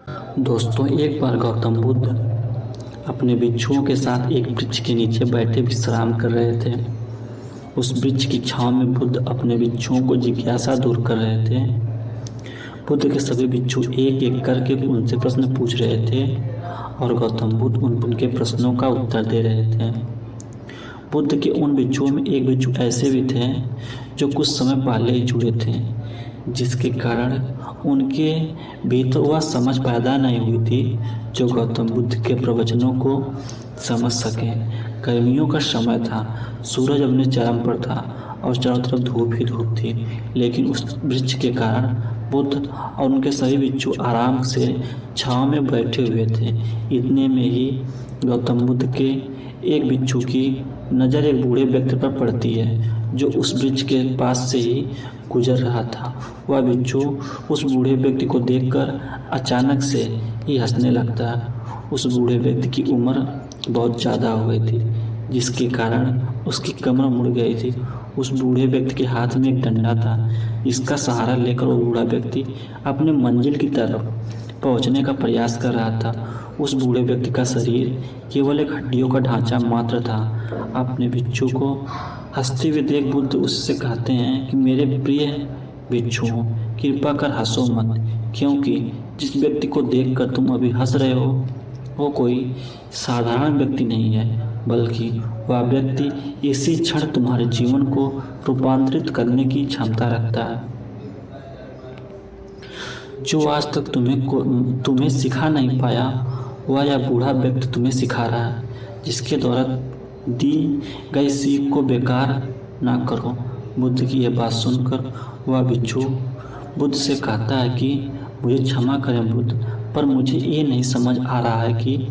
दोस्तों, एक बार गौतम बुद्ध अपने भिक्षुओं के साथ एक वृक्ष के नीचे बैठे विश्राम कर रहे थे। उस वृक्ष की छांव में बुद्ध अपने भिक्षुओं को जिज्ञासा दूर कर रहे थे। बुद्ध के सभी भिक्षु एक एक करके उनसे प्रश्न पूछ रहे थे और गौतम बुद्ध उनके प्रश्नों का उत्तर दे रहे थे। बुद्ध के उन भिक्षुओं में एक भिक्षु ऐसे भी थे जो कुछ समय पहले ही जुड़े थे, जिसके कारण उनके भीतर वह समझ पैदा नहीं हुई थी जो गौतम बुद्ध के प्रवचनों को समझ सके। गर्मियों का समय था, सूरज अपने चरम पर था और चारों तरफ धूप ही धूप थी, लेकिन उस वृक्ष के कारण बुद्ध और उनके सभी भिक्षु आराम से छांव में बैठे हुए थे। इतने में ही गौतम बुद्ध के एक भिक्षु की नज़र एक बूढ़े व्यक्ति पर पड़ती है जो उस वृक्ष के पास से ही गुजर रहा था। वह भिक्षु उस बूढ़े व्यक्ति को देखकर अचानक से ही हंसने लगता है। उस बूढ़े व्यक्ति की उम्र बहुत ज़्यादा हो गई थी, जिसके कारण उसकी कमर मुड़ गई थी। उस बूढ़े व्यक्ति के हाथ में एक डंडा था, जिसका सहारा लेकर वो बूढ़ा व्यक्ति अपने मंजिल की तरफ पहुंचने का प्रयास कर रहा था। उस बूढ़े व्यक्ति का शरीर केवल एक हड्डियों का ढांचा मात्र था। अपने भिक्षु को हंसते हुए देख बुद्ध उससे कहते हैं कि मेरे प्रिय भिक्षुओं, कृपा कर हंसो मत, क्योंकि जिस व्यक्ति को देखकर तुम अभी हंस रहे हो वो कोई साधारण व्यक्ति नहीं है, बल्कि वह व्यक्ति इसी क्षण तुम्हारे जीवन को रूपांतरित करने की क्षमता रखता है। जो आज तक तुम्हें सिखा नहीं पाया, वह यह बूढ़ा व्यक्ति तुम्हें सिखा रहा है। जिसके द्वारा दी गई सीख को बेकार ना करो। बुद्ध की यह बात सुनकर वह भिक्षु बुद्ध से कहता है कि मुझे क्षमा करें बुद्ध, पर मुझे ये नहीं समझ आ रहा है कि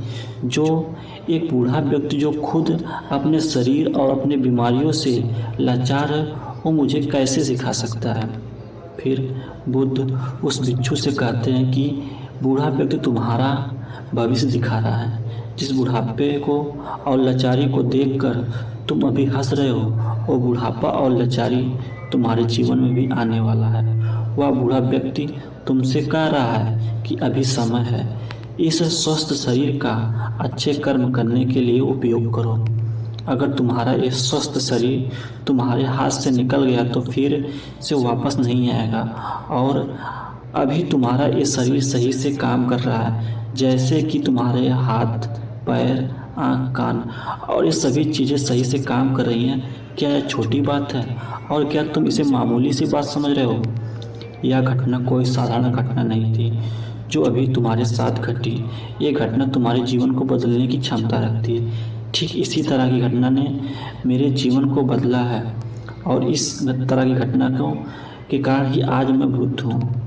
जो एक बूढ़ा व्यक्ति जो खुद अपने शरीर और अपने बीमारियों से लाचार है, वो मुझे कैसे सिखा सकता है। फिर बुद्ध उस भिक्षु से कहते हैं कि बूढ़ा व्यक्ति तुम्हारा भविष्य दिखा रहा है। जिस बुढ़ापे को और लाचारी को देखकर तुम अभी हंस रहे हो, वो बुढ़ापा और लाचारी तुम्हारे जीवन में भी आने वाला है। वह बूढ़ा व्यक्ति तुमसे कह रहा है कि अभी समय है, इस स्वस्थ शरीर का अच्छे कर्म करने के लिए उपयोग करो। अगर तुम्हारा ये स्वस्थ शरीर तुम्हारे हाथ से निकल गया तो फिर से वापस नहीं आएगा, और अभी तुम्हारा ये शरीर सही से काम कर रहा है, जैसे कि तुम्हारे हाथ, पैर, आँख, कान और ये सभी चीज़ें सही से काम कर रही हैं। क्या यह छोटी बात है? और क्या तुम इसे मामूली सी बात समझ रहे हो? यह घटना कोई साधारण घटना नहीं थी जो अभी तुम्हारे साथ घटी। ये घटना तुम्हारे जीवन को बदलने की क्षमता रखती है। ठीक इसी तरह की घटना ने मेरे जीवन को बदला है, और इस तरह की घटना के कारण ही आज मैं बुद्ध हूँ।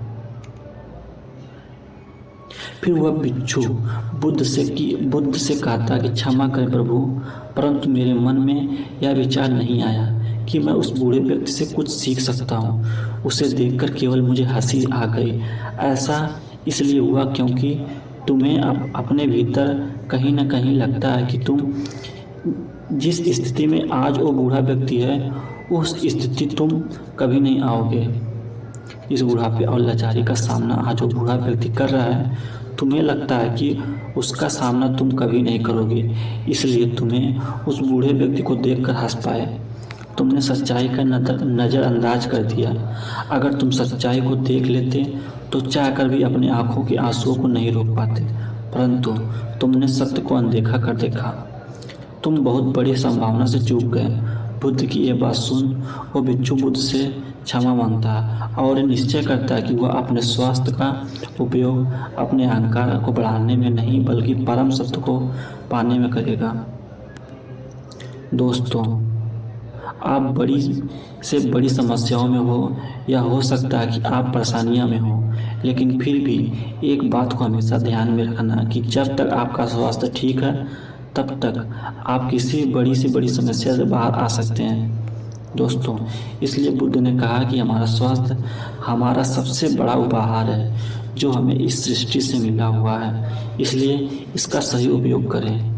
फिर वह भिक्षु बुद्ध से कहता कि क्षमा करें प्रभु, परंतु मेरे मन में यह विचार नहीं आया कि मैं उस बूढ़े व्यक्ति से कुछ सीख सकता हूँ। उसे देखकर केवल मुझे हंसी आ गई। ऐसा इसलिए हुआ क्योंकि तुम्हें अपने भीतर कहीं ना कहीं लगता है कि तुम जिस स्थिति में आज वो बूढ़ा व्यक्ति है, उस स्थिति तुम कभी नहीं आओगे। इस बुढ़ापे और लाचारी का सामना आज वो बूढ़ा व्यक्ति कर रहा है, तुम्हें लगता है कि उसका सामना तुम कभी नहीं करोगे, इसलिए तुम्हें उस बूढ़े व्यक्ति को देखकर हंस पाए। तुमने सच्चाई का नज़रअंदाज कर दिया। अगर तुम सच्चाई को देख लेते तो चाहकर भी अपनी आंखों के आंसुओं को नहीं रोक पाते, परंतु तुमने सत्य को अनदेखा कर देखा। तुम बहुत बड़ी संभावना से चूक गए। बुद्ध की यह बात सुन वो भिक्षु बुद्ध से क्षमा मांगता है और निश्चय करता है कि वह अपने स्वास्थ्य का उपयोग अपने अहंकार को बढ़ाने में नहीं, बल्कि परम सत्य को पाने में करेगा। दोस्तों, आप बड़ी से बड़ी समस्याओं में हो, या हो सकता है कि आप परेशानियों में हो, लेकिन फिर भी एक बात को हमेशा ध्यान में रखना कि जब तक आपका स्वास्थ्य ठीक है, तब तक आप किसी बड़ी से बड़ी समस्या से बाहर आ सकते हैं। दोस्तों, इसलिए बुद्ध ने कहा कि हमारा स्वास्थ्य हमारा सबसे बड़ा उपहार है जो हमें इस सृष्टि से मिला हुआ है, इसलिए इसका सही उपयोग करें।